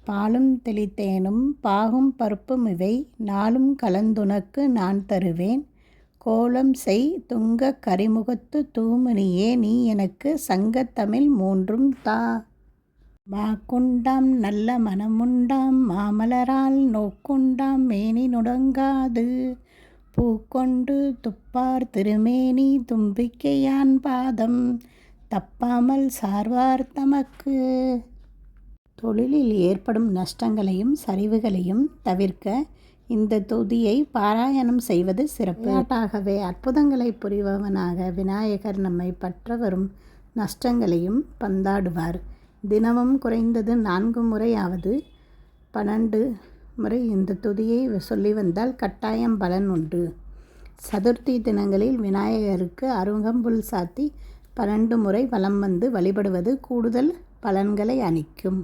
பாலும் தெளித்தேனும் பாகும் பருப்பும் இவை நாளும் கலந்துனக்கு நான் தருவேன். கோலம் செய் துங்கக் கரிமுகத்து தூமணியே நீ எனக்கு சங்கத் தமிழ் மூன்றும் தா. வாக்குண்டாம் நல்ல மனமுண்டாம் மாமலரால் நோக்குண்டாம் மேனி நுடங்காது. பூக்கொண்டு துப்பார் திருமேனி தும்பிக்கையான் பாதம் தப்பாமல் சார்வார் தமக்கு. தொழிலில் ஏற்படும் நஷ்டங்களையும் சரிவுகளையும் தவிர்க்க இந்த துதியை பாராயணம் செய்வது சிறப்பு. விளையாட்டாகவே அற்புதங்களை புரிபவனாக விநாயகர் நம்மை பற்ற வரும் நஷ்டங்களையும் பந்தாடுவார். தினமும் குறைந்தது 4 முறையாவது 12 முறை இந்த துதியை சொல்லி வந்தால் கட்டாயம் பலன் உண்டு. சதுர்த்தி தினங்களில் விநாயகருக்கு அருகம்புல் சாத்தி 12 முறை வலம் வந்து வழிபடுவது கூடுதல் பலன்களை அளிக்கும்.